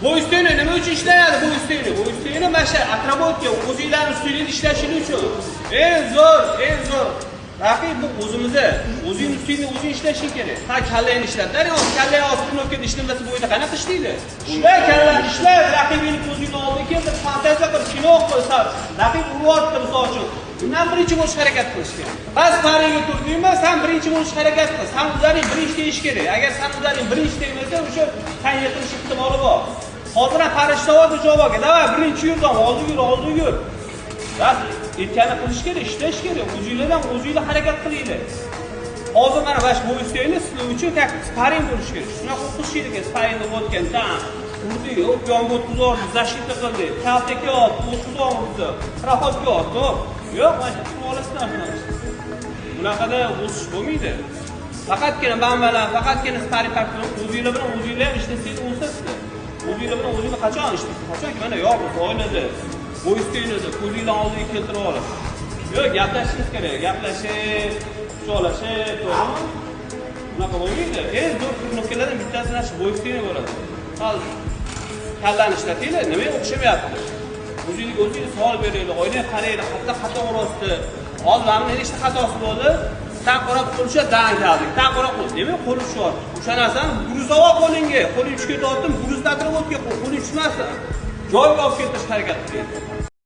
Bu ustuni nima uchun ishlayadi bu ustuni? Bu ustuni mana shu atrobotka o'zingizlarning ustuningizda ishlashini uchun. Eng zo'r. Raqib bu o'zing ustingni o'zing ishlashing kerak. Ha kallangni ishlatlar, kallang ostinovkada ishlamasa bo'yda qanaqa ishlaydi? Shunday kallangni ishlat, raqibingni ko'zingni oldiga keltir, fantaziya qil, kino qo'ysan, raqib uryapti misol uchun. Bundan birinchi bo'lish harakat qilish kerak. Bas paringga turdingmi, sen birinchi bo'lish harakat qil. Sen ularning birinchi deyish kerak. Agar sen ularning birinchi demasa, o'sha sen yiqilish ehtimoli bor. Hozir ham farishtavorda javob ber. Davay birinchi yurdan oldi yur. Bas erkani qilish kerak, ishlash kerak. O'zingizlar harakat qilinglar. Hozir mana bash bu ustuni sizlar uchun sparing bo'lish kerak. Shunaqa o'qish kerak, sparingni o'tgan, tan. Urdi, yonga o'tkazib, zashita qildi, kaltaga oldi, o'tkazib, rahatga oldi. Yo'q, mana shu olasizlar shunaqa. Bunaqada o'sish bo'lmaydi. Faqatgina sparing taqdim, o'zingizlar bilan o'zingizlar ishlasangiz o'sasizlar. O'zingizlar bilan o'zingizlar qachon ishlaysiz? Qachonki mana yolg'iz oilada, bu ustunida ko'zingizlar oldiga keltirib olasiz. Yo'q, gaplashingiz kerak, gaplashib, joylashib, to'g'rimi? Bunaqa bo'lmaydi. Eng zo'r turnukalardan bittasi mana shu bu ustuni bo'ladi. Kallani ishlatinglar, nimaga o'xshamayapti? O'zingizga savol beringlar, oynani qaranglar, xato urasizlar. Hozir nechta xatosi bo'ldi? Sen qarab qo'lcha dan keldik. Sen qarab qo'l. Demak, qo'l ushyapti. O'sha narsani buruzava qo'lingga, qo'ling tushga tortdim, buruzda atrofga qo'l, qo'ling tushmasin. Joyga olib ketish harakat qiling.